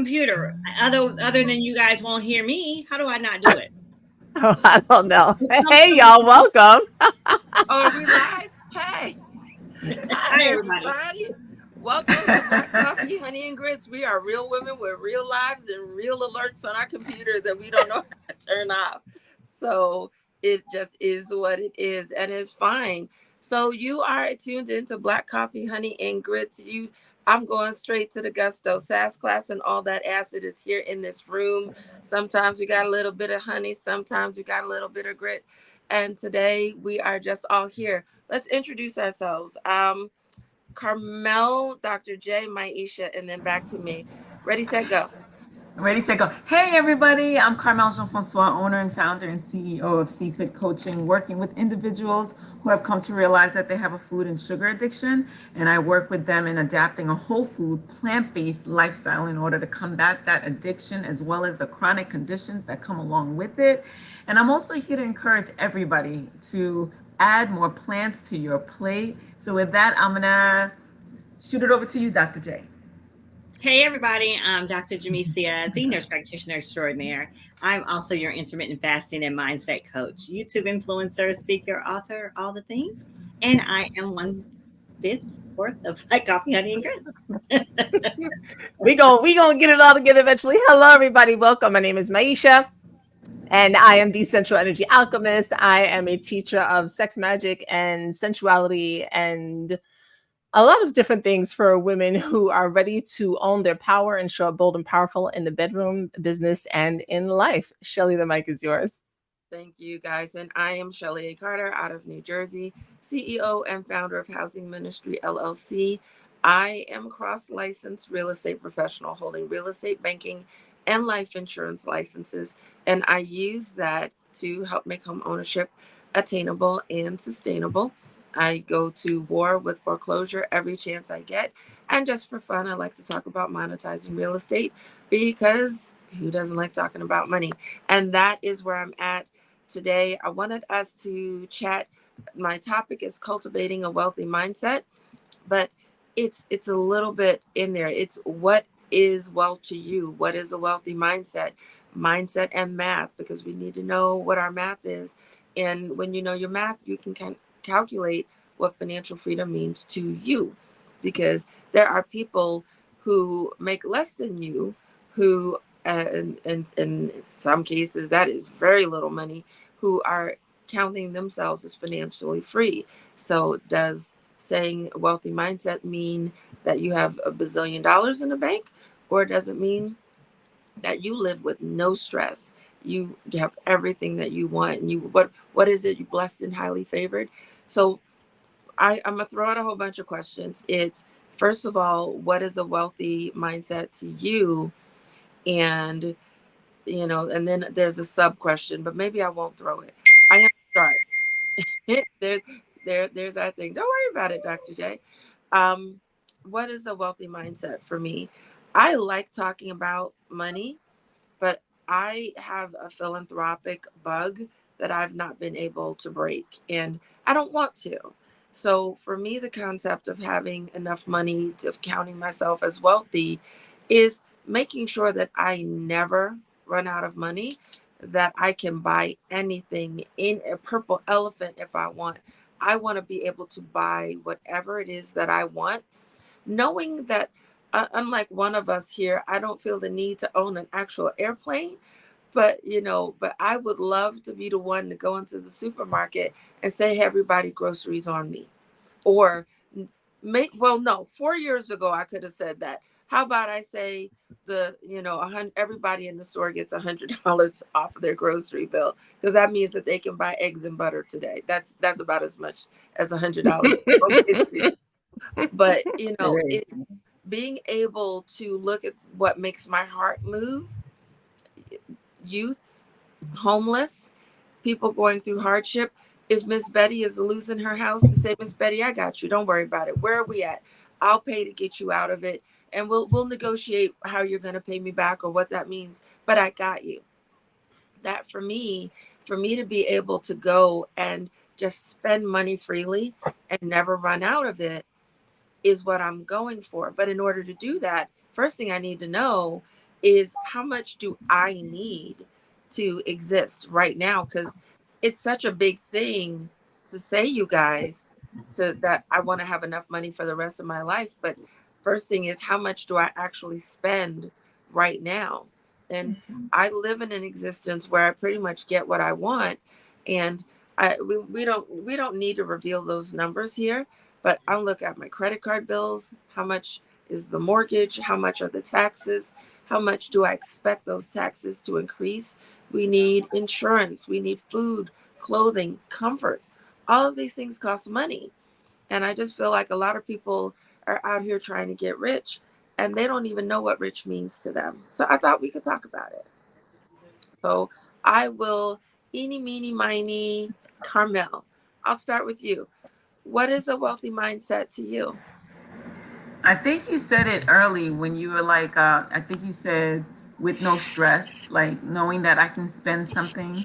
computer. Other than you guys won't hear me, how do I not do it? Oh, I don't know. Hey, Something. y'all, welcome. Oh, are we live? Hey, Hi, hi, everybody. everybody. Welcome to Black Coffee, Honey, and Grits. We are real women with real lives and real alerts on our computer that we don't know how to turn off. So it just is what it is, and it's fine. So you are tuned into Black Coffee, Honey, and Grits. I'm going straight to the gusto. Sass Class and all that acid is here in this room. Sometimes we got a little bit of honey, sometimes we got a little bit of grit. And today we are just all here. Let's introduce ourselves. Carmel, Dr. J, Maisha, and then back to me. Ready, set, go. Ready, set, go. Hey, everybody. I'm Carmel Jean-Francois, owner and founder and CEO of CFIT Coaching, working with individuals who have come to realize that they have a food and sugar addiction. And I work with them in adapting a whole food, plant-based lifestyle in order to combat that addiction, as well as the chronic conditions that come along with it. And I'm also here to encourage everybody to add more plants to your plate. So with that, I'm going to shoot it over to you, Dr. J. Hey, everybody. I'm Dr. Jemecia, the nurse practitioner extraordinaire. I'm also your intermittent fasting and mindset coach, YouTube influencer, speaker, author, all the things. And I am one fifth fourth of Black Coffee, Honey, and Grit. We gonna get it all together eventually. Hello, everybody. Welcome. My name is Maisha, and I am the Central Energy Alchemist. I am a teacher of sex magic and sensuality and a lot of different things for women who are ready to own their power and show up bold and powerful in the bedroom, business, and in life. Shellie, the mic is yours. Thank you, guys. And I am Shellie A. Carter out of New Jersey, CEO and founder of Housing Ministry LLC. I am cross licensed real estate professional holding real estate banking and life insurance licenses. And I use that to help make home ownership attainable and sustainable. I go to war with foreclosure every chance I get. And just for fun, I like to talk about monetizing real estate because who doesn't like talking about money? And that is where I'm at today. I wanted us to chat. My topic is cultivating a wealthy mindset, but it's a little bit in there. It's what is wealth to you? What is a wealthy mindset? Mindset and math, because we need to know what our math is. And when you know your math, you can calculate what financial freedom means to you. Because there are people who make less than you, who and in some cases that is very little money, who are counting themselves as financially free. So does saying wealthy mindset mean that you have a bazillion dollars in the bank, or does it mean that you live with no stress? You have everything that you want, and you what is it? You blessed and highly favored. So I'm gonna throw out a whole bunch of questions. It's first of all, what is a wealthy mindset to you? And and then there's a sub question, but maybe I won't throw it. I'm gonna start. there, there's our thing. Don't worry about it, Dr. J. Um, what is a wealthy mindset for me? I like talking about money, but I have a philanthropic bug that I've not been able to break, and I don't want to. So for me, the concept of having enough money to counting myself as wealthy is making sure that I never run out of money, that I can buy anything in a purple elephant if I want. I want to be able to buy whatever it is that I want, knowing that unlike one of us here, I don't feel the need to own an actual airplane. But but I would love to be the one to go into the supermarket and say, hey, everybody, groceries on me. Or make, well, no, 4 years ago I could have said that. How about I say everybody in the store gets $100 off of their grocery bill, because that means that they can buy eggs and butter today. That's about as much as $100 gets you. But it's being able to look at what makes my heart move. Youth, homeless, people going through hardship. If Miss Betty is losing her house, to say, Miss Betty, I got you. Don't worry about it. Where are we at? I'll pay to get you out of it, and we'll negotiate how you're going to pay me back or what that means. But I got you. That for me to be able to go and just spend money freely and never run out of it is what I'm going for. But in order to do that, first thing I need to know is how much do I need to exist right now? Because it's such a big thing to say, you guys, to that I want to have enough money for the rest of my life. But first thing is, how much do I actually spend right now? And I live in an existence where I pretty much get what I want. And we don't need to reveal those numbers here, but I'll look at my credit card bills, how much is the mortgage, how much are the taxes, how much do I expect those taxes to increase? We need insurance, we need food, clothing, comforts. All of these things cost money. And I just feel like a lot of people are out here trying to get rich and they don't even know what rich means to them. So I thought we could talk about it. So I will eeny, meeny, miny, Carmel. I'll start with you. What is a wealthy mindset to you? I think you said it early when you were like, I think you said with no stress, like knowing that I can spend something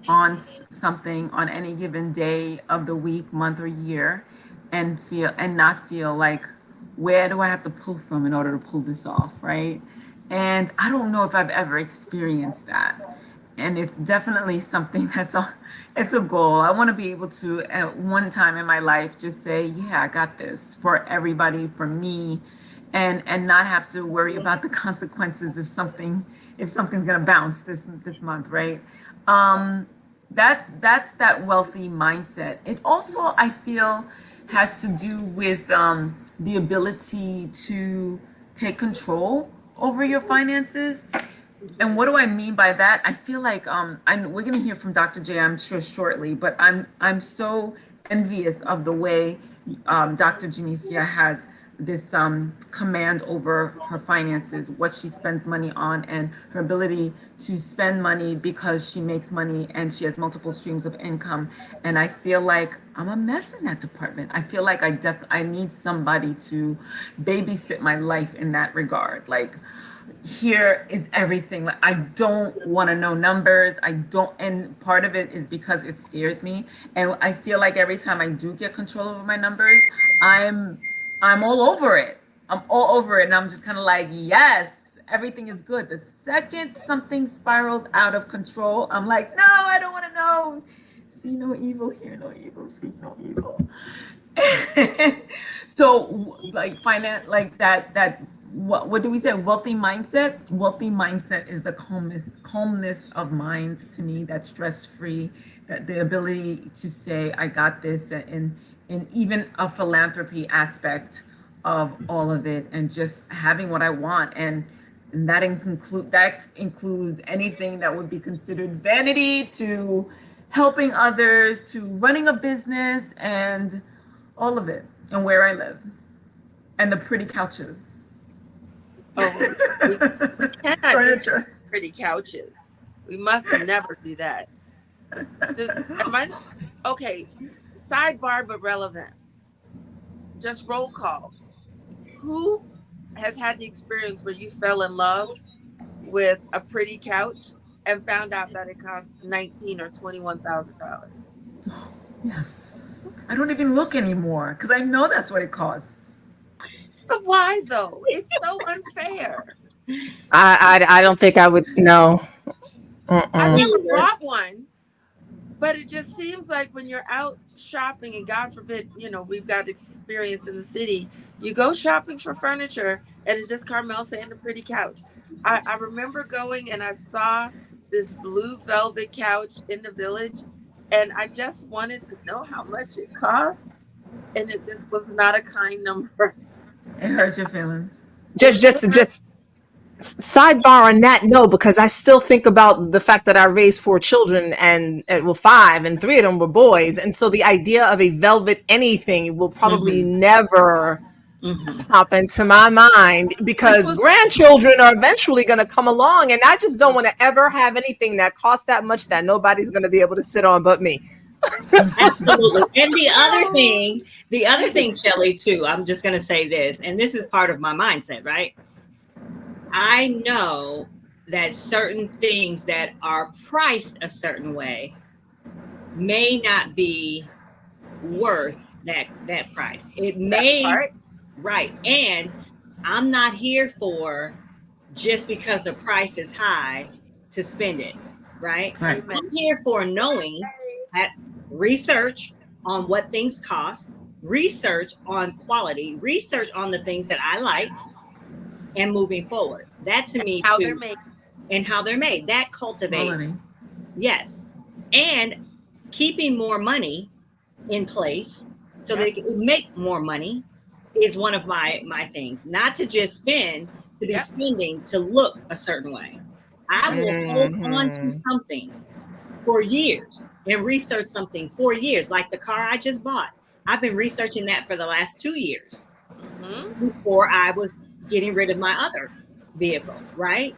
on something on any given day of the week, month, or year, and feel and not feel like, where do I have to pull from in order to pull this off, right? And I don't know if I've ever experienced that. And it's definitely something it's a goal. I want to be able to at one time in my life just say, yeah, I got this for everybody, for me, and not have to worry about the consequences if something's gonna bounce this month, right? Um, that's that wealthy mindset. It also, I feel, has to do with the ability to take control over your finances. And what do I mean by that? I feel like we're gonna hear from Dr. J, I'm sure shortly, but I'm so envious of the way Dr. Jemecia has this command over her finances, what she spends money on, and her ability to spend money because she makes money and she has multiple streams of income. And I feel like I'm a mess in that department. I feel like I need somebody to babysit my life in that regard. Like, here is everything. Like, I don't want to know numbers. I don't, and part of it is because it scares me. And I feel like every time I do get control over my numbers, I'm I'm all over it. I'm all over it. And I'm just kind of like, yes, everything is good. The second something spirals out of control, I'm like, no, I don't want to know. See no evil, hear no evil, speak no evil. So like finance, like that what do we say, wealthy mindset is the calmness of mind, to me, that's stress free, that the ability to say I got this, and even a philanthropy aspect of all of it, and just having what I want. And that includes anything that would be considered vanity, to helping others, to running a business, and all of it, and where I live, and the pretty couches. Oh, we cannot just have Furniture. pretty couches. We must never do that. Am I okay? Sidebar, but relevant. Just roll call. Who has had the experience where you fell in love with a pretty couch and found out that it cost 19 or $21,000? Yes. I don't even look anymore because I know that's what it costs. But why though? It's so unfair. I don't think I would. No. I've Mm-mm. never Me either. bought one, but it just seems like when you're out shopping, and God forbid, we've got experience in the city, you go shopping for furniture and it's just Carmel saying a pretty couch. I remember going and I saw this blue velvet couch in the village, and I just wanted to know how much it cost. And this was not a kind number. It hurts your feelings. It did. Just sidebar on that, no, because I still think about the fact that I raised four children, and well, five, and three of them were boys, and so the idea of a velvet anything will probably Mm-hmm. never Mm-hmm. pop into my mind, This because was grandchildren are eventually going to come along, and I just don't want to ever have anything that costs that much that nobody's going to be able to sit on but me. Absolutely. And oh, the other thing, Shelly, too, I'm just going to say this, and this is part of my mindset, right? I know that certain things that are priced a certain way may not be worth that price. It that may, part. right. And I'm not here for just because the price is high to spend it, right? Right. Amen. I'm here for knowing that research on what things cost, research on quality, research on the things that I like, and moving forward. That to me How they're too, made. and how they're made. That cultivates, Quality. yes, and keeping more money in place so that Yep. it can make more money is one of my things. Not to just spend to be Yep. spending to look a certain way. I will hold on to Mhm. something for years and research something for years, like the car I just bought. I've been researching that for the last 2 years Mm-hmm. before I was getting rid of my other vehicle, right?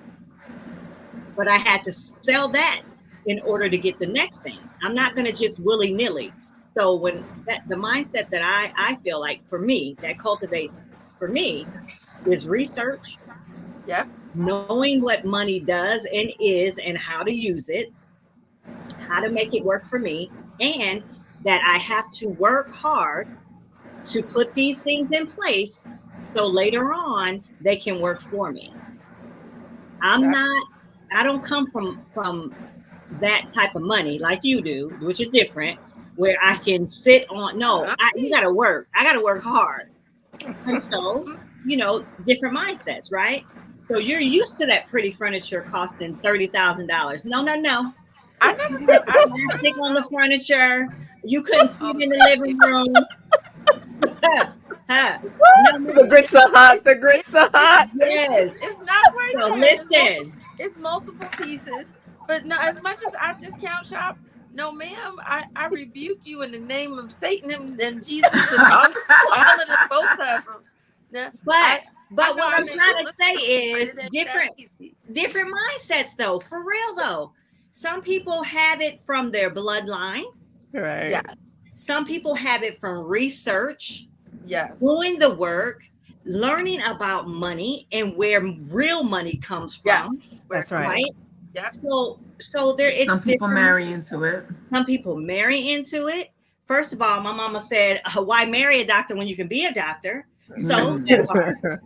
But I had to sell that in order to get the next thing. I'm not going to just willy nilly. So when that the mindset that I feel like for me that cultivates for me is research, Yep. knowing what money does and is and how to use it, how to make it work for me, and that I have to work hard to put these things in place so later on they can work for me. I'm Yep. not I don't come from that type of money like you do, which is different, where I can sit on no, you Right. gotta work. I gotta work hard. And so, different mindsets, right? So you're used to that pretty furniture costing $30,000. No, no, no. I You never had I plastic on the no. furniture. You couldn't sit Oh, in the thank you. living room. Huh. No, no. The grits are hot. It's The it's grits are it's hot. Yes. it's not right So there. listen, It's multiple pieces. But no, as much as I discount shop, no, ma'am, I rebuke you in the name of Satan and Jesus and all of them, both of them. Now, but I but know what I I'm make it trying to look say easy, but is it ain't that different easy. different mindsets though, for real though. Some people have it from their bloodline. Yeah. Right. Some people have it from research, Yes. doing the work, learning about money and where real money comes from, Yes. Where it That's comes right. from. right? Yep. So there it's Some people different marry mindsets. into it. Some people marry into it. First of all, my mama said, why marry a doctor when you can be a doctor? So Mm. that part.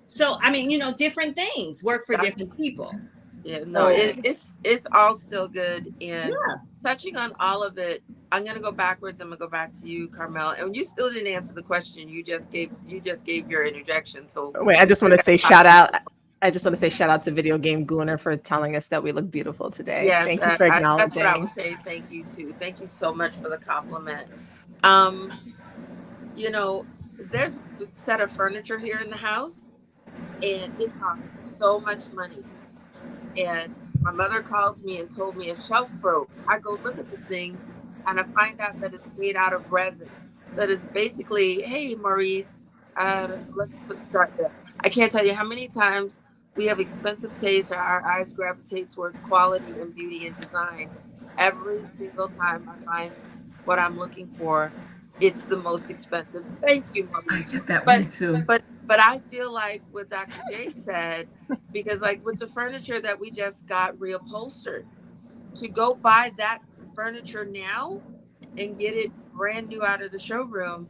So I mean, different things work for Doc- different people. Yeah, no, So Right. it's all still good. And yeah. touching on all of it, I'm gonna go backwards. I'm gonna go back to you, Carmel. And you still didn't answer the question. You just gave your interjection. So Wait, I just want you to got say to talk shout to me. out. I just want to say shout out to Video Game Gooner for telling us that we look beautiful today. Yes, Thank you for that's what I acknowledging. would say. Thank you too. Thank you so much for the compliment. Um, you know, there's a set of furniture here in the house, and it costs so much money. And my mother calls me and told me a shelf broke. I go look at the thing, and I find out that it's made out of resin. So it is basically, hey, Maurice, start there. I can't tell you how many times we have expensive tastes or our eyes gravitate towards quality and beauty and design. Every single time I find what I'm looking for, it's the most expensive. Thank you, I Maurice. get that way But too. but I feel like what Dr. J said, because like with the furniture that we just got reupholstered, to go buy that furniture now and get it brand new out of the showroom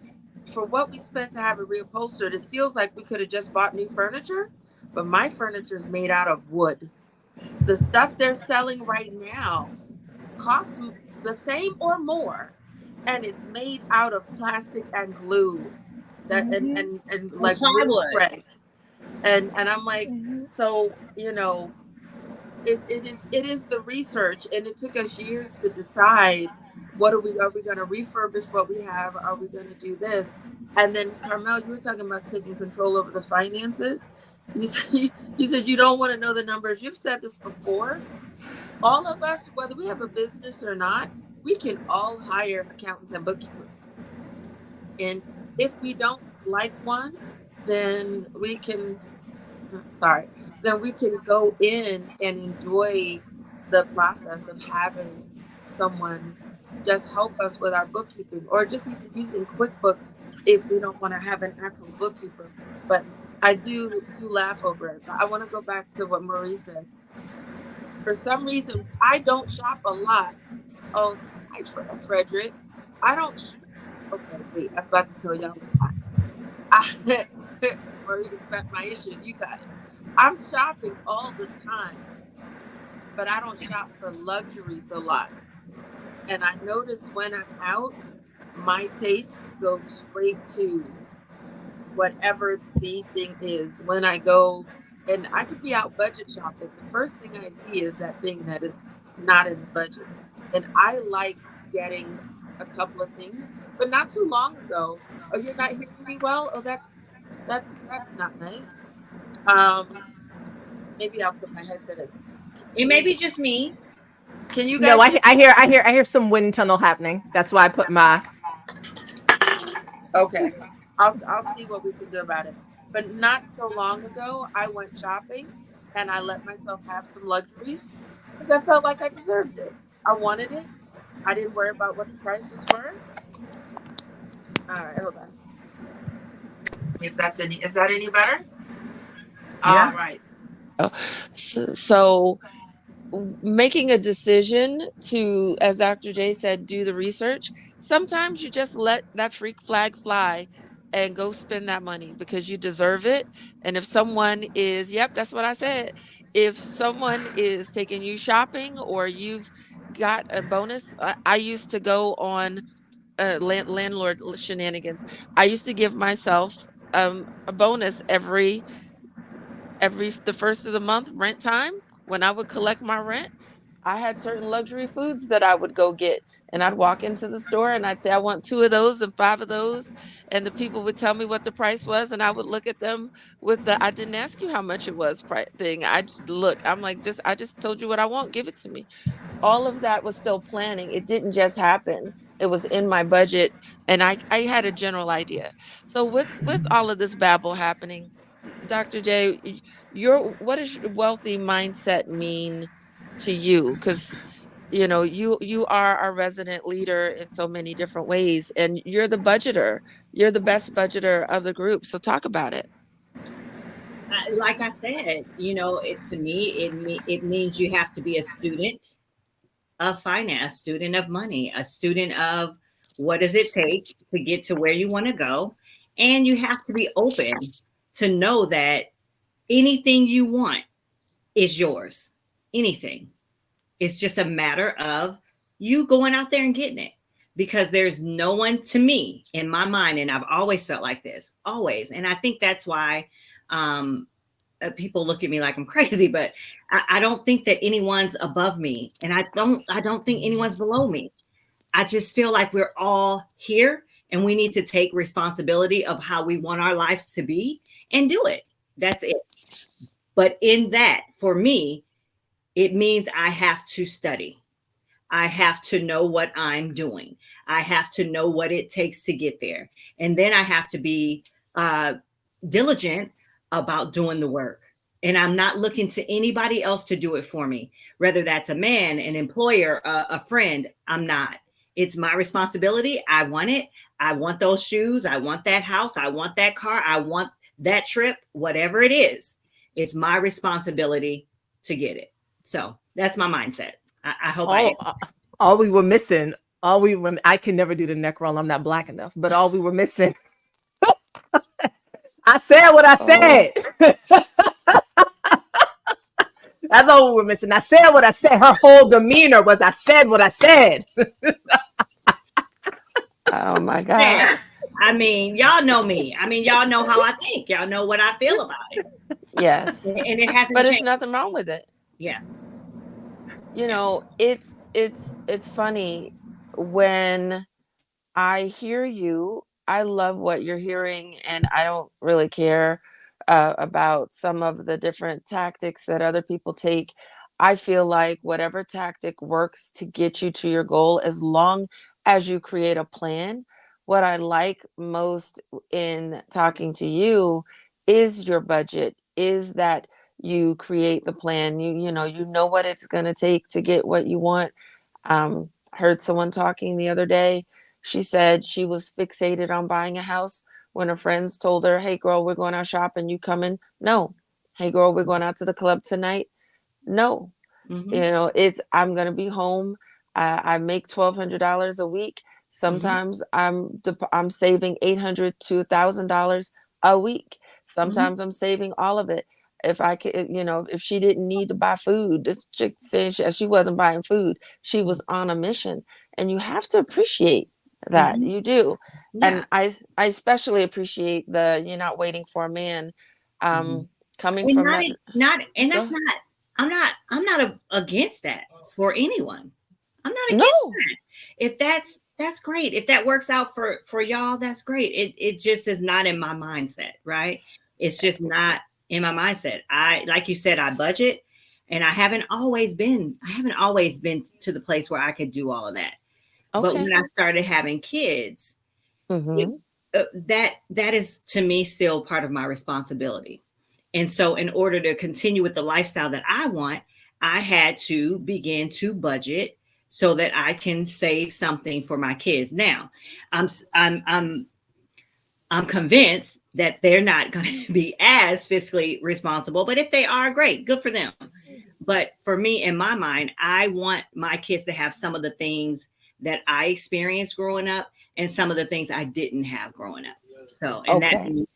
for what we spent to have it reupholstered, it feels like we could have just bought new furniture. But my furniture is made out of wood. The stuff they're selling right now costs the same or more, and it's made out of plastic and glue that Mhm. and And like wood plywood. threads. And I'm like, so it is the research, and it took us years to decide what are we going to refurbish what we have, are we going to do this. And then Carmel, you were talking about taking control over the finances. You said you don't want to know the numbers. You've said this before. All of us, whether we have a business or not, we can all hire accountants and bookkeepers. And if we don't like one, then we can sorry, then we can go in and enjoy the process of having someone just help us with our bookkeeping, or just even using QuickBooks if we don't want to have an actual bookkeeper. But I do laugh over it. But I want to go back to what Marie said. For some reason, I don't shop a lot. Oh, hi, Frederick. I don't. Okay, wait. I was about to tell y'all why. I, Marie, Maisha, you got it. I'm shopping all the time, but I don't shop for luxuries a lot. And I notice when I'm out, my tastes go straight to whatever the thing is. When I go, and I could be out budget shopping, the first thing I see is that thing that is not in the budget. And I like getting a couple of things. But not too long ago, oh, you're not hearing me well? Oh, that's not nice. Um, maybe I'll put my headset in. It may be just me. Can you No, guys hear me? I hear some wind tunnel happening. That's why I put my. Okay. I'll see what we can do about it. But not so long ago, I went shopping and I let myself have some luxuries because I felt like I deserved it. I wanted it. I didn't worry about what the prices were. All right, hold on. If that's any, is that any better? All Yeah. right. So making a decision to, as Dr. J said, do the research, sometimes you just let that freak flag fly and go spend that money because you deserve it. And if someone is, yep, that's what I said. If someone is taking you shopping or you've got a bonus, I used to go on landlord shenanigans. I used to give myself a bonus every the first of the month rent time. When I would collect my rent, I had certain luxury foods that I would go get, and I'd walk into the store and I'd say I want 2 of those and 5 of those, and the people would tell me what the price was, and I would look at them with the "I didn't ask you how much it was" thing. Look, I'm like, just I just told you what I want, give it to me. All of that was still planning. It didn't just happen. It was in my budget, and I had a general idea. So with all of this babble happening, Dr. J, your what does your wealthy mindset mean to you? Because you are our resident leader in so many different ways, and you're the budgeter. You're the best budgeter of the group. So talk about it. Like I said, it to me, it means you have to be a student of finance, student of money, a student of what does it take to get to where you want to go. And you have to be open to know that anything you want is yours. Anything. It's just a matter of you going out there and getting it. Because there's no one to me in my mind, and I've always felt like this, always. And I think that's why um, people look at me like I'm crazy, but I don't think that anyone's above me, and I don't think anyone's below me. I just feel like we're all here, and we need to take responsibility of how we want our lives to be and do it. That's it. But in that, for me, it means I have to study. I have to know what I'm doing. I have to know what it takes to get there. And then I have to be uh, diligent about doing the work. And I'm not looking to anybody else to do it for me, whether that's a man, an employer, a friend. I'm not. It's my responsibility. I want it. I want those shoes. I want that house. I want that car. I want that trip, whatever it is. It's my responsibility to get it. So that's my mindset. I hope I all all we were missing, all we were I can never do the neck roll. I'm not black enough, but all we were missing. I said what I Oh, said. That's all we were missing. I said what I said. Her whole demeanor was I said what I said. oh my said. God. I mean, y'all know me. I mean, y'all know how I think. Y'all know what I feel about it. Yes. And it hasn't But it's changed. nothing wrong with it. Yeah. It's funny when I hear you. I love what you're hearing, and I don't really care about some of the different tactics that other people take. I feel like whatever tactic works to get you to your goal, as long as you create a plan. What I like most in talking to you is your budget, is that you create the plan. You know what it's going to take to get what you want. Heard someone talking the other day. She said she was fixated on buying a house when her friends told her, "Hey, girl, we're going out shopping. You coming?" No. "Hey, girl, we're going out to the club tonight." No. Mm-hmm. It's I'm going to be home. I make $1,200 a week. Mm-hmm. Sometimes I'm saving $800 to $1,000 a week. Mm-hmm. Sometimes I'm saving all of it. if I could, if she didn't need to buy food, this chick said she wasn't buying food. She was on a mission. And you have to appreciate that. Mhm. You do. Yeah. And I especially appreciate the you're not waiting for a man, Mhm. coming And from not that. it not and that's Go. not I'm not against that for anyone. I'm not against No. that. If that's great. If that works out for y'all, that's great. It just is not in my mindset, right? It's just not in my mindset. I like you said, I budget and I haven't always been to the place where I could do all of that. But Okay. when I started having kids, it, Mm-hmm. that is to me still part of my responsibility. And so, in order to continue with the lifestyle that I want, I had to begin to budget so that I can save something for my kids. Now, I'm I'm I'm I'm convinced that they're not going to be as fiscally responsible, but if they are, great, good for them. But for me, in my mind, I want my kids to have some of the things that I experienced growing up and some of the things I didn't have growing up. So, and that Okay. means,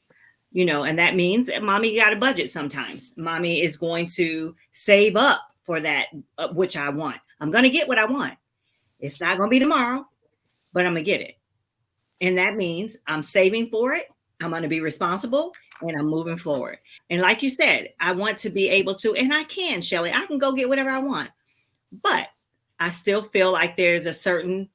and that means that mommy got a budget sometimes. Mommy is going to save up for that, which I want. I'm going to get what I want. It's not going to be tomorrow, but I'm going to get it. And that means I'm saving for it. I'm going to be responsible and I'm moving forward. And like you said, I want to be able to, and I can, Shelly, I can go get whatever I want. But I still feel like there's a certain,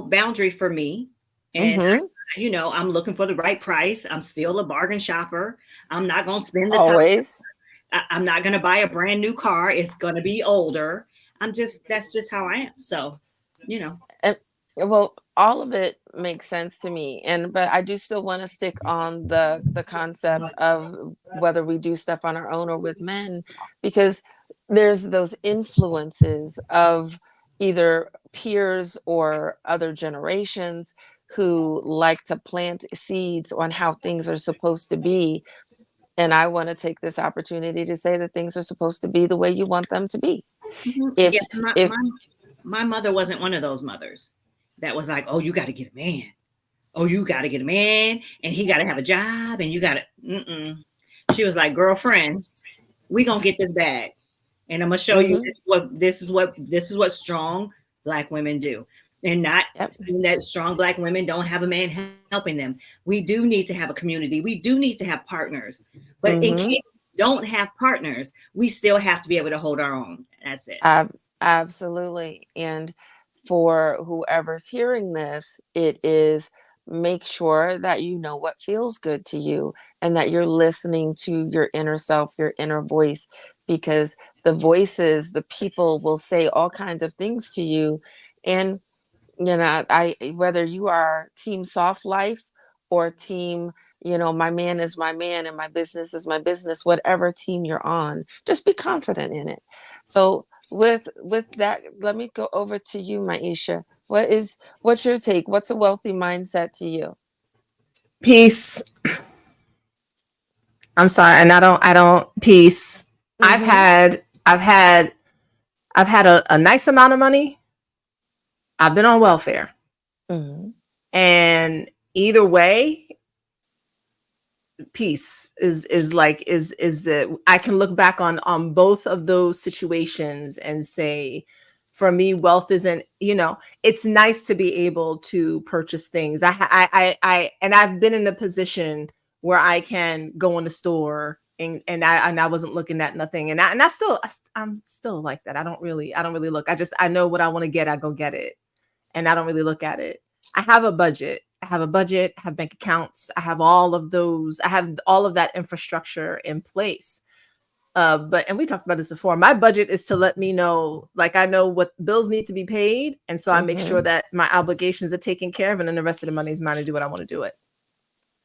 boundary for me. And, Mm-hmm. I'm looking for the right price. I'm still a bargain shopper. I'm not going to spend the time. Always. I'm not going to buy a brand new car. It's going to be older. That's just how I am. So, you know. And well, all of it makes sense to me. But I do still want to stick on the concept of whether we do stuff on our own or with men, because there's those influences of either peers or other generations who like to plant seeds on how things are supposed to be. And I want to take this opportunity to say that things are supposed to be the way you want them to be. Mhm. If Yeah, my, if my my mother wasn't one of those mothers that was like, "Oh, you got to get a man. Oh, you got to get a man, and he got to have a job, and you got to." Mm-mm. She was like, "Girlfriend, we gonna get this bag, and I'm gonna show you Mhm. this is what strong Black women do, and not Yep. saying that strong Black women don't have a man helping them. We do need to have a community. We do need to have partners, but in case Mhm. we don't have partners, we still have to be able to hold our own. That's it." Absolutely. And for whoever's hearing this, it is make sure that you know what feels good to you and that you're listening to your inner self, your inner voice, because the people will say all kinds of things to you. And I whether you are team soft life or team, my man is my man and my business is my business, whatever team you're on, just be confident in it. So with that, let me go over to you, Maisha. What's your take? What's a wealthy mindset to you? Peace. I'm sorry, and I don't peace. I've Mm-hmm. had I've had I've had a nice amount of money. I've been on welfare. Mm-hmm. And either way, peace is the I can look back on both of those situations and say, for me, wealth isn't, it's nice to be able to purchase things. And I've been in a position where I can go in the store and I wasn't looking at nothing, I'm still like that. I don't really look. I know what I want to get. I go get it, and I don't really look at it. I have a budget. I have bank accounts. I have all of those. I have all of that infrastructure in place. And we talked about this before. My budget is to let me know, like, I know what bills need to be paid, and so I make sure Mm-hmm. that my obligations are taken care of, and then the rest of the money is mine to do what I want to do it.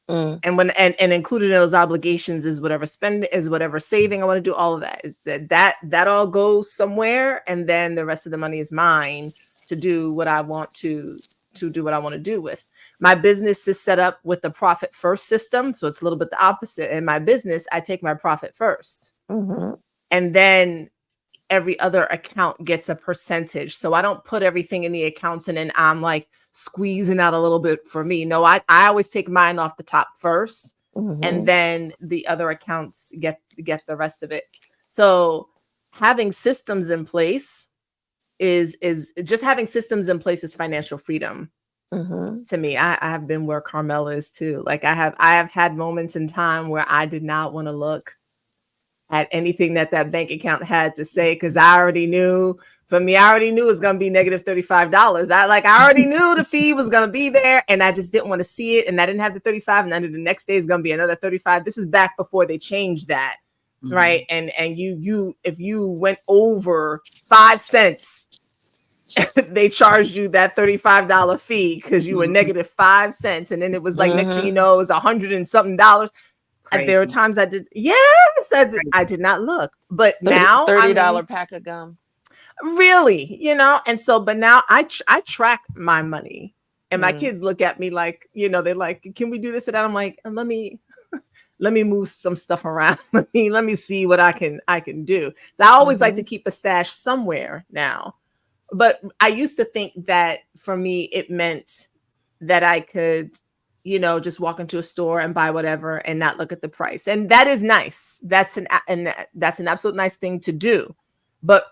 Mm. And included in those obligations is whatever spending, is whatever saving I want to do. All of that. That all goes somewhere, and then the rest of the money is mine to do what I want to do what I want to do with. My business is set up with the profit first system, so it's a little bit the opposite. In my business, I take my profit first, Mm-hmm. and then every other account gets a percentage. So I don't put everything in the accounts and then I'm like squeezing out a little bit for me. No, I always take mine off the top first, and then the other accounts get the rest of it. So having systems in place is just having systems in place is financial freedom to me. I have been where Carmel is too. Like I have had moments in time where I did not want to look at anything that bank account had to say, because I already knew. For me, I already knew it was going to be negative $35. I already knew the fee was going to be there, and I just didn't want to see it. And I didn't have the 35, and I knew the next day is going to be another 35. This is back before they changed that, right? And you if you went over 5 cents, they charged you that $35 fee because you were negative 5 cents, and then it was like next thing you know, it was $100 and something. There were times I did, I did not look, but now $30 pack of gum. Really, and so, but now I track my money, and my kids look at me like, they're like, can we do this and that? I'm like, let me move some stuff around. let me see what I can do. So I always like to keep a stash somewhere now. But I used to think that for me, it meant that I could, just walk into a store and buy whatever and not look at the price. And that is nice. That's an absolute nice thing to do. But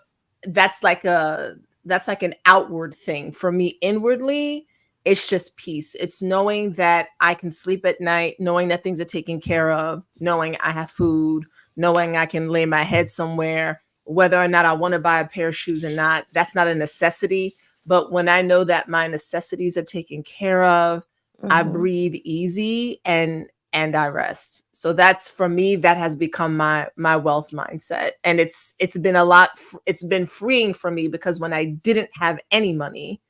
that's like an outward thing. For me, inwardly, it's just peace. It's knowing that I can sleep at night, knowing that things are taken care of, knowing I have food, knowing I can lay my head somewhere. Whether or not I want to buy a pair of shoes or not, that's not a necessity. But when I know that my necessities are taken care of, I breathe easy and I rest. So that's, for me, that has become my wealth mindset. And it's been freeing for me, because when I didn't have any money,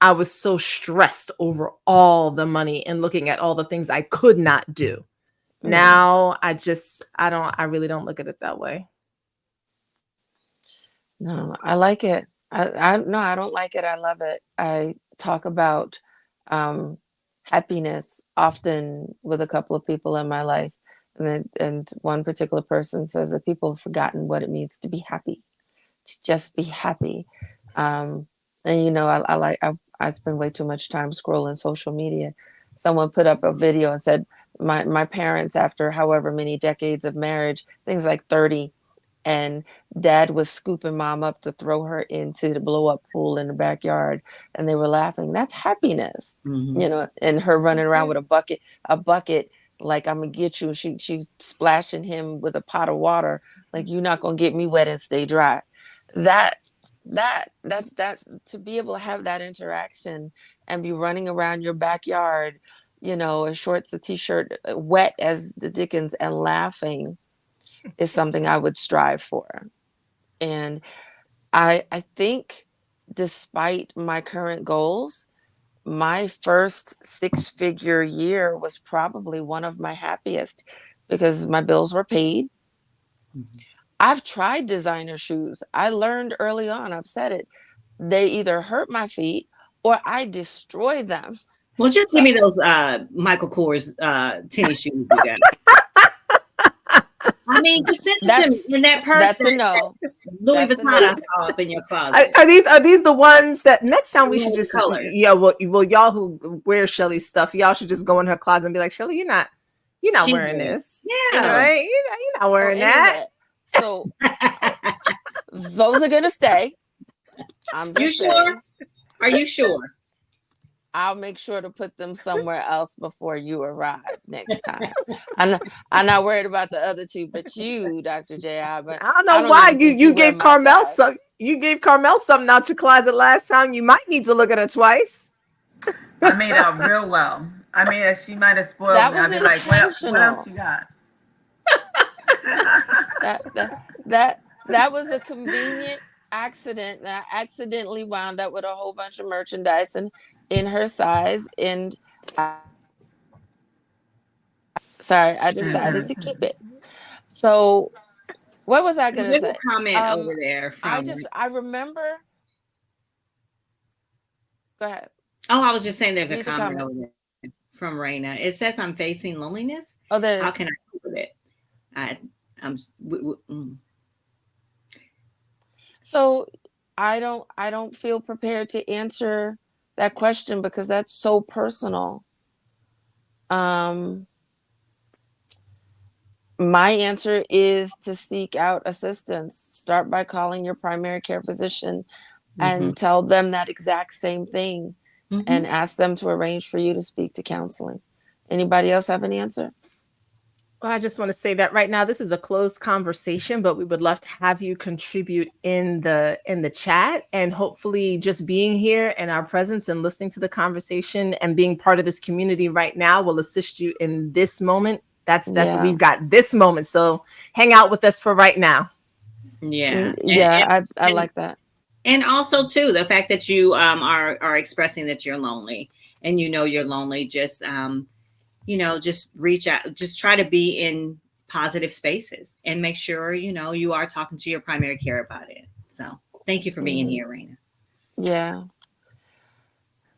I was so stressed over all the money and looking at all the things I could not do. Now I really don't look at it that way. No, I like it. No, I don't like it. I love it. I talk about happiness often with a couple of people in my life, and one particular person says that people have forgotten what it means to be happy, to just be happy. And I spend way too much time scrolling social media. Someone put up a video and said, my parents, after however many decades of marriage, things like 30. And dad was scooping mom up to throw her into the blow up pool in the backyard. And they were laughing. That's happiness, and her running around with a bucket, like, I'm going to get you. She's splashing him with a pot of water. Like, you're not going to get me wet and stay dry. That to be able to have that interaction and be running around your backyard, in shorts, a t-shirt, wet as the dickens, and laughing, is something I would strive for. And I think, despite my current goals, my first 6-figure year was probably one of my happiest, because my bills were paid. I've tried designer shoes. I learned early on, I've said it, they either hurt my feet or I destroy them. Well, just give me those Michael Kors tennis shoes you got. I mean, just send it to me in that purse. That's a no. Louis Vuitton I saw up in your closet. Are these the ones that next time we should just well, y'all who wear Shellie's stuff, y'all should just go in her closet and be like, Shellie, you're not wearing this. Yeah. Right? You're not wearing that. So those are gonna stay. I'm just saying. Are you sure? I'll make sure to put them somewhere else before you arrive next time. I'm not worried about the other two, but you, Dr. J.I. But I don't know why you gave Carmel some. You gave Carmel something out your closet last time. You might need to look at her twice. I made out real well. I mean, she might have spoiled that me. I'd be like, what else you got? that was a convenient accident. I accidentally wound up with a whole bunch of merchandise in her size, and I decided to keep it. So what was I gonna say? There's a comment over there from I remember. Go ahead. Oh, I was just saying there's a comment over there from Raina. It says, I'm facing loneliness. Oh, how can I deal with it? So I don't feel prepared to answer that question, because that's so personal. My answer is to seek out assistance. Start by calling your primary care physician Mm-hmm. and tell them that exact same thing Mm-hmm. and ask them to arrange for you to speak to counseling. Anybody else have an answer? Well, I just want to say that right now this is a closed conversation, but we would love to have you contribute in the chat, and hopefully just being here and our presence and listening to the conversation and being part of this community right now will assist you in this moment. That's Yeah. we've got this moment. So hang out with us for right now. Yeah. Yeah, I like that. And also too, the fact that you are expressing that you're lonely, and you know you're lonely, just just reach out, just try to be in positive spaces and make sure you are talking to your primary care about it. So thank you for being Mhm. here, Raina. Yeah.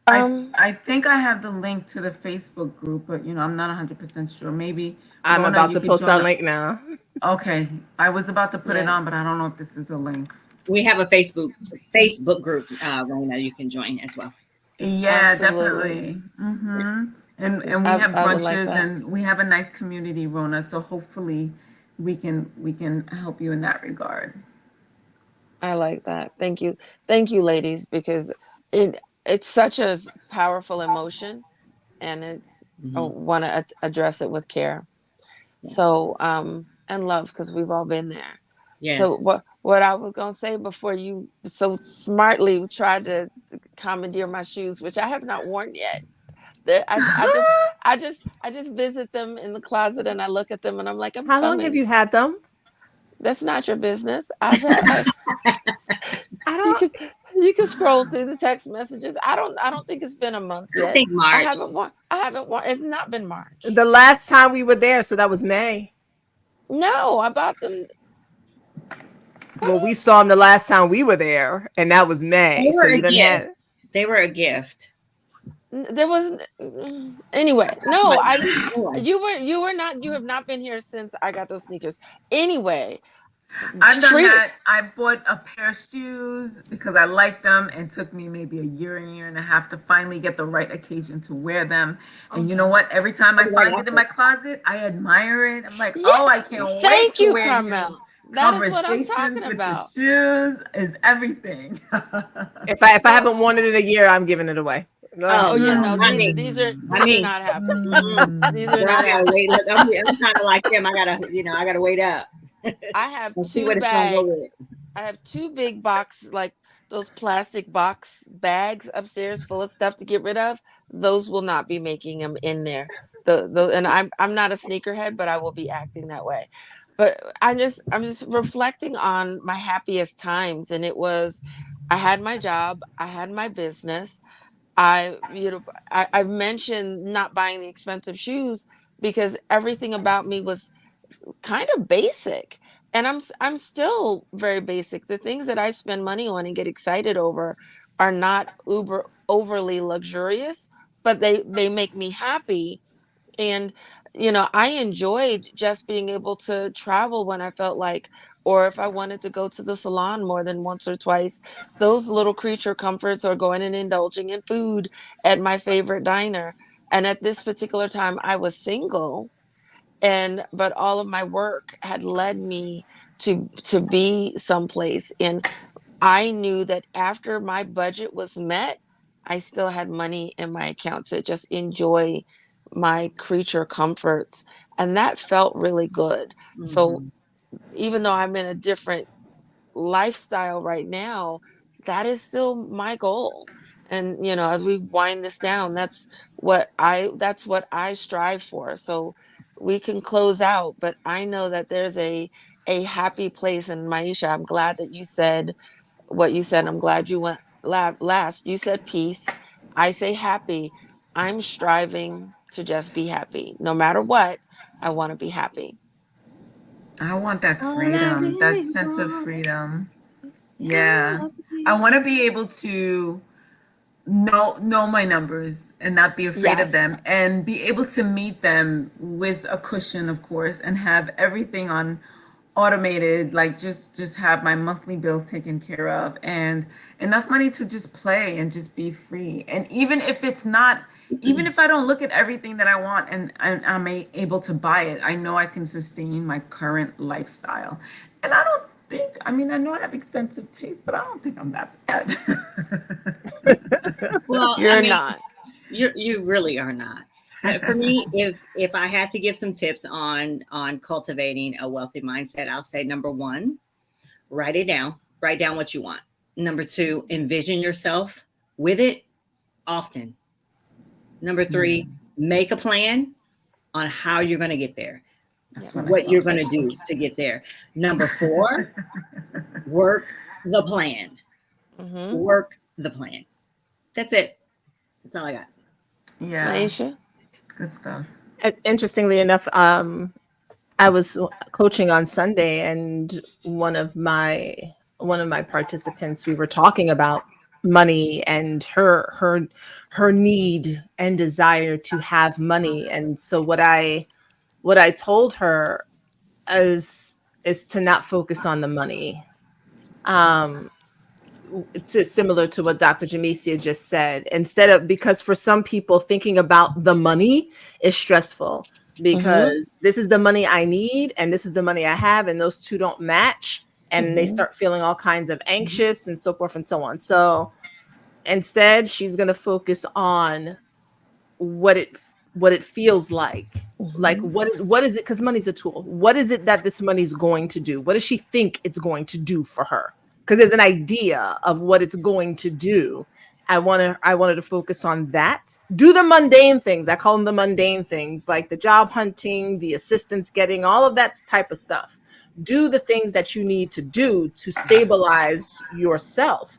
I Um, I think I have the link to the Facebook group, but I'm not 100% sure. Maybe I'm Rona, about you to could post join our up. link now. Okay, I was about to put it yeah, on, but I don't know if this is the link. We have a Facebook group, Raina, you can join as well. Yeah, absolutely. definitely. And we have I would like brunches that. and we have a nice community, Rona. So hopefully we can help you in that regard. I like that. Thank you. Thank you, ladies, because it's such a powerful emotion, and it's I Hmm. want to address it with care. Yeah. So and love, because we've all been there. So Yes. what I was gonna say before you so smartly tried to commandeer my shoes, which I have not worn yet. I just visit them in the closet and I look at them and I'm like, I'm How long have coming. you had them? That's not your business. I've I you don't could you can scroll through the text messages. I don't think it's been a month I yet. think March. I haven't worn. It's not been March. the last time we were there, so that was May. No, I bought them. Well, we saw them the last time we were there, and that was They May. So were a you didn't gift. have. They were a gift. There wasn't. Anyway, no, But I anyway, you have not been here since I got those sneakers. Anyway, I've done treat that. I bought a pair of shoes because I liked them and took me maybe a year and a half to finally get the right occasion to wear them. And you know Okay. what? Every time I the right find it in my outfit. closet, I admire it. I'm like, Yeah, oh, I can't wait thank to you, wear you. Carmel. That is what I'm Conversations talking with the about. shoes is everything. If I So, haven't worn it in a year, I'm giving it away. Go Oh oh ahead. yeah, no, no, not these me. these are Not these are me. not happening. Mm-mm. These are Girl, I not gotta wait. happening. Look, I'm kind of like them. I gotta wait up I have and see two what it's gonna go with. bags. I have two big box, like those plastic box bags upstairs full of stuff to get rid of. Those will not be making them in there. And I'm not a sneakerhead, but I will be acting that way. But I'm just reflecting on my happiest times, and it was I had my job, I had my business. I mentioned not buying the expensive shoes because everything about me was kind of basic, and I'm still very basic. The things that I spend money on and get excited over are not uber overly luxurious, but they make me happy. And I enjoyed just being able to travel when I felt like, or if I wanted to go to the salon more than once or twice. Those little creature comforts, or going and indulging in food at my favorite diner. And at this particular time I was single, and but all of my work had led me to be someplace, and I knew that after my budget was met, I still had money in my account to just enjoy my creature comforts, and that felt really good. So Hmm. even though I'm in a different lifestyle right now, that is still my goal. And as we wind this down, that's what I strive for. So we can close out, but I know that there's a happy place. And Maisha, I'm glad that you said what you said. I'm glad you went last. You said peace. I say happy. I'm striving to just be happy. No matter what, I want to be happy. I want that All I freedom, that really sense of want freedom. is Yeah. I happy. want to be able to know my numbers and not be afraid of Yes. them and be able to meet them with a cushion, of course, and have everything automated, like just have my monthly bills taken care of and enough money to just play and just be free. And even if it's not, even if I don't look at everything that I want and I'm able to buy it, I know I can sustain my current lifestyle. And I don't think, I mean, I know I have expensive taste, but I don't think I'm that bad. Well, I You're mean, not. you really are not. For me, if I had to give some tips on cultivating a wealthy mindset, I'll say number one, write it down. Write down what you want. Number two, envision yourself with it often. Number three, make a plan on how you're going to get there, Yeah. That's what I what you're start going to with. do to get there. Number four, work the plan. Mm-hmm. Work the plan. That's it. That's all I got. Yeah, Maisha. good stuff. Interestingly enough, I was coaching on Sunday, and one of my participants, we were talking about money and her need and desire to have money. And so what I told her is to not focus on the money. Um, to similar to what Dr. Jamecia just said, instead of, because for some people thinking about the money is stressful, Mm-hmm. because this is the money I need and this is the money I have, and those two don't match, and they Mm-hmm. start feeling all kinds of anxious and so forth and so on. So instead, she's going to focus on what it feels like Mm-hmm. what is it, because money's a tool. What is it that this money's going to do? What does she think it's going to do for her? Because there's an idea of what it's going to do. I wanted to focus on that. Do the mundane things. I call them the mundane things, like the job hunting, the assistance getting, all of that type of stuff. Do the things that you need to do to stabilize yourself,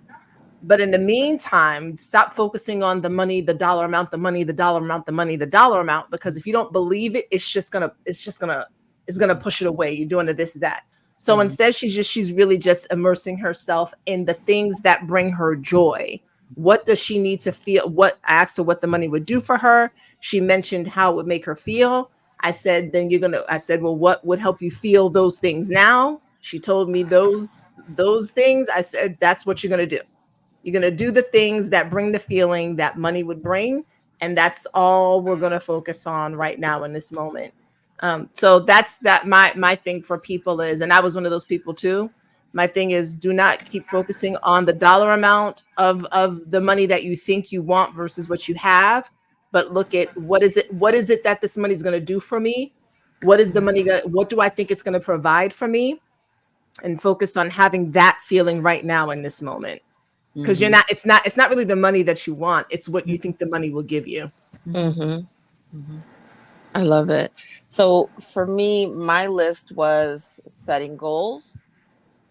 but in the meantime, stop focusing on the money, the dollar amount, the money, the dollar amount, the money, the dollar amount, because if you don't believe it, it's gonna push it away. You're doing this, that. So Mhm. instead, she's really just immersing herself in the things that bring her joy. What does she need to feel? What I asked her what the money would do for her. She mentioned how it would make her feel. I said, well, what would help you feel those things now? She told me those things. I said, that's what you're gonna do. You're going to do the things that bring the feeling that money would bring. And that's all we're going to focus on right now in this moment. So that's that. My thing for people is, and I was one of those people too. My thing is, do not keep focusing on the dollar amount of the money that you think you want versus what you have, but look at what is it that this money is going to do for me? What do I think it's going to provide for me? And focus on having that feeling right now in this moment, because Mhm. it's not really the money that you want, it's what you think the money will give you. Mhm. Mm-hmm. Mhm. I love it. So for me, my list was setting goals,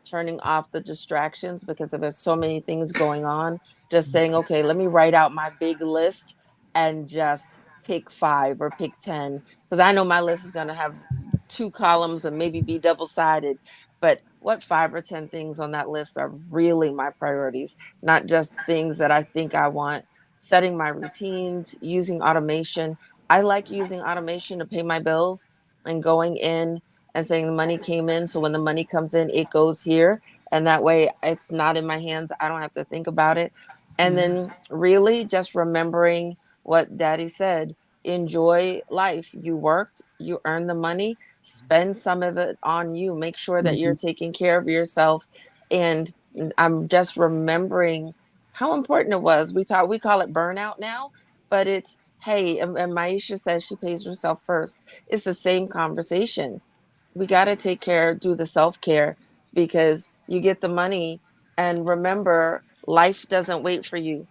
turning off the distractions because there's so many things going on. Just saying, okay, let me write out my big list and just pick five or pick 10. Because I know my list is going to have two columns and maybe be double sided. But what 5 or 10 things on that list are really my priorities, not just things that I think I want. Setting my routines, using automation. I like using automation to pay my bills and going in and saying the money came in. So when the money comes in, it goes here. And that way it's not in my hands. I don't have to think about it. And Yeah. then really just remembering what daddy said, enjoy life. You worked, you earned the money, spend some of it on you. Make sure that you're Mhm. taking care of yourself. And I'm just remembering how important it was. We call it burnout now, but it's, hey, and Maisha says she pays herself first. It's the same conversation. We got to take care, do the self care, because you get the money. And remember, life doesn't wait for you.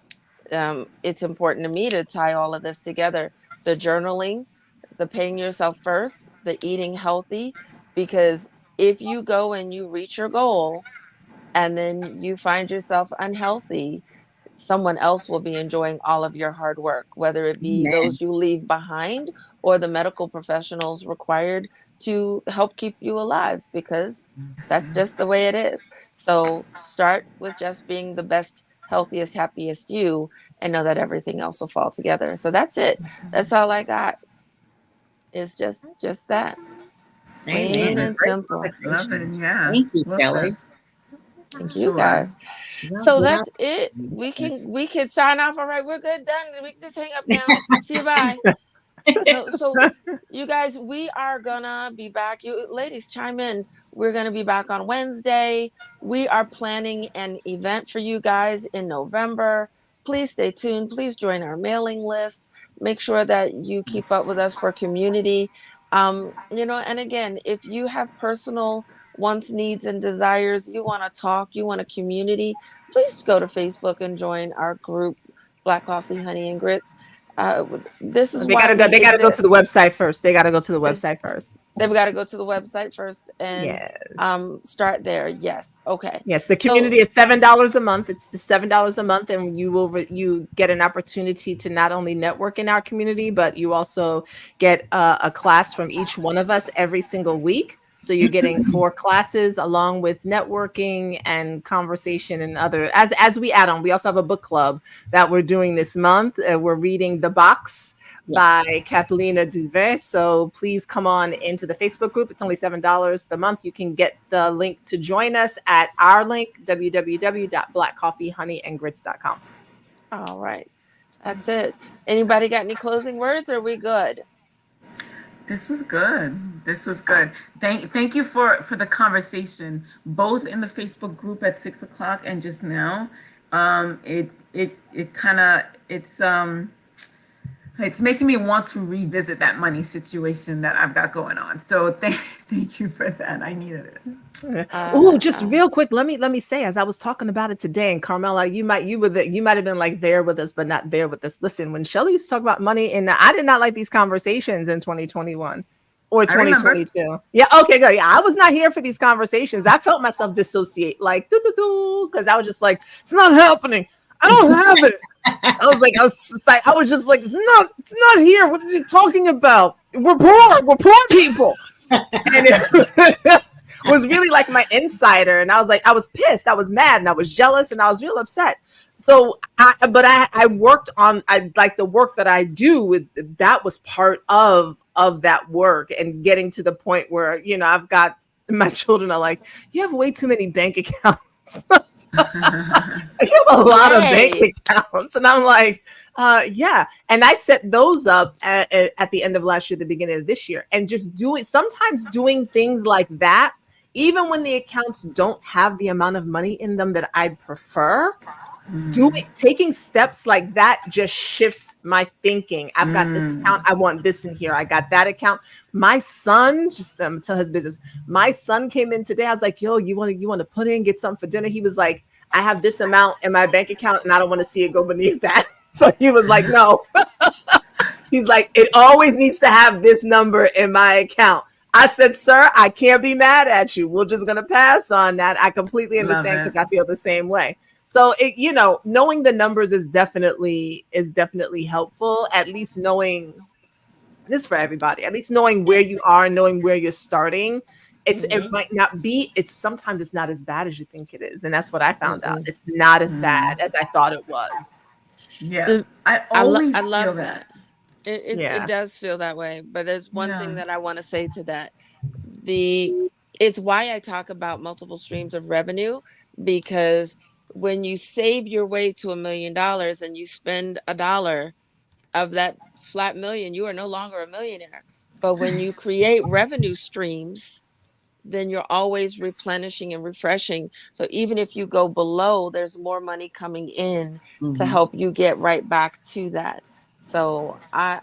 It's important to me to tie all of this together: the journaling, the paying yourself first, the eating healthy. Because if you go and you reach your goal and then you find yourself unhealthy, someone else will be enjoying all of your hard work, whether it be Amen. those you leave behind or the medical professionals required to help keep you alive, because that's just the way it is. So start with just being the best, healthiest, happiest you, and know that everything else will fall together. So that's it. That's all I got, is just that. Plain Amen. and Great simple. Love it. conversation. Yeah. Thank you, Well said. Shelly. Thank you Sure. guys. Well, So without that's it. yes. We can sign off. All right, we're good. Done. We can just hang up now. See you. Bye. No, so you guys, we are gonna be back. You ladies, chime in. We're gonna be back on Wednesday. We are planning an event for you guys in November. Please stay tuned. Please join our mailing list. Make sure that you keep up with us for community. And again, if you have personal wants, needs, and desires, you want to talk, you want a community, please go to Facebook and join our group, Black Coffee, Honey, and Grits. uh, this is They why gotta go. we They gotta go to the exist. website first. They gotta go to the website first. They've got to go to the website first and Yes. start there. Yes. Okay. Yes, the So community is $7 a month. It's the $7 a month, and you get an opportunity to not only network in our community, but you also get a class from each one of us every single week. So you're getting 4 classes along with networking and conversation and other as we add on. We also have a book club that we're doing this month. We're reading The Box Yes. by Catalina Duvet. So please come on into the Facebook group. It's only $7 the month. You can get the link to join us at our link, www.blackcoffeehoneyandgrits.com. all right. That's it. Anybody got any closing words? Or are we good? This was good. This was Uh, good. Thank you for the conversation, both in the Facebook group at 6 o'clock and just now. It kind of it's making me want to revisit that money situation that I've got going on. So thank you for that. I needed it. Oh, just uh, real quick, let me say, as I was talking about it today, and Carmela, you might have been like there with us, but not there with us. Listen, when Shelly used to talk about money, and I did not like these conversations in 2021 or I remember. 2022. Yeah, okay, good. Yeah, I was not here for these conversations. I felt myself dissociate, like because I was just like, it's not happening. I don't have it. I was just like, it's not here. What are you talking about? We're poor. We're poor people. And it was really like my insider. And I was like, I was pissed. I was mad and I was jealous and I was real upset. So I worked on, I like the work that I do with that was part of that work and getting to the point where, I've got my children are like, you have way too many bank accounts. I have a lot of bank yay. accounts. And I'm like, yeah. And I set those up at the end of last year, the beginning of this year. And just sometimes doing things like that, even when the accounts don't have the amount of money in them that I prefer, taking steps like that just shifts my thinking. I've got this account, I want this in here, I got that account. My son, just tell his business, my son came in today. I was like, yo, you want to put in, get something for dinner? He was like, I have this amount in my bank account and I don't want to see it go beneath that. So he was like, no. He's like, it always needs to have this number in my account. I said, sir, I can't be mad at you. We're just going to pass on that. I completely Love understand it. because I feel the same way. So knowing the numbers is definitely helpful. At least knowing this for everybody. At least knowing where you are, knowing where you're starting. It Mhm. might not be. Sometimes it's not as bad as you think it is, and that's what I found out. Mm-mm. It's not as bad as I thought it was. Yeah. Uh, I I always feel love that. that. It Yeah. does feel that way. But there's one thing Yeah. that I want to say to that. The It's why I talk about multiple streams of revenue, because when you save your way to $1 million and you spend $1 of that flat million, you are no longer a millionaire. But when you create revenue streams, then you're always replenishing and refreshing. So even if you go below, there's more money coming in to Mhm. help you get right back to that. So I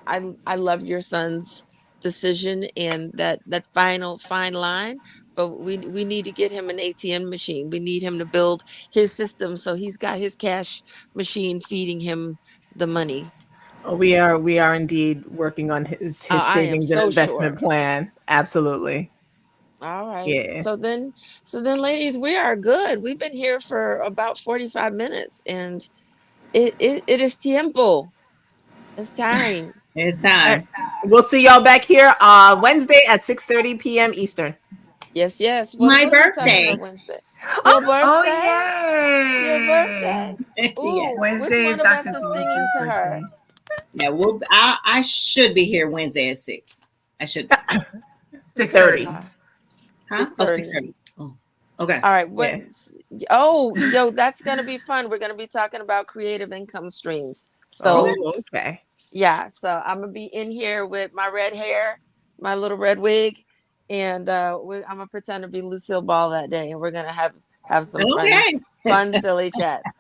love your son's decision and that final fine line. But we need to get him an ATM machine. We need him to build his system so he's got his cash machine feeding him the money. We are indeed working on his I am savings and so investment sure. plan. Absolutely. All right. Yeah. So then, ladies, we are good. We've been here for about 45 minutes, and it is tiempo. It's time. It's All right. time. We'll see y'all back here Wednesday at 6:30 p.m. Eastern. Yes, yes. My What are we talking birthday. about Wednesday? Your Oh, Oh, birthday? Your yay. birthday? Yes. Ooh, which Wednesday one is of us Dr. is singing Jamesia's to her? birthday. Yeah, I should be here Wednesday at 6. I should be. 30. 6:30. Huh? Oh, 6:30. 6:30. Oh, okay. All right. What? Yeah. Oh, yo, that's gonna be fun. We're gonna be talking about creative income streams. Okay. So Oh, okay. yeah, so I'm gonna be in here with my red hair, my little red wig, and I'm gonna pretend to be Lucille Ball that day, and we're gonna have some Okay. silly chats.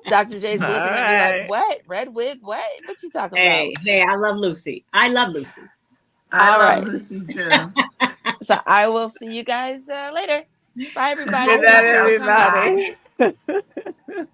Dr. J's All looking at me like, right. "What? Red wig? What you talking about?" Hey, I love Lucy. I love Lucy. I All love right, Lucy too. so I will see you guys later. Bye, Good everybody. night, Ciao, ciao, Bye. everybody.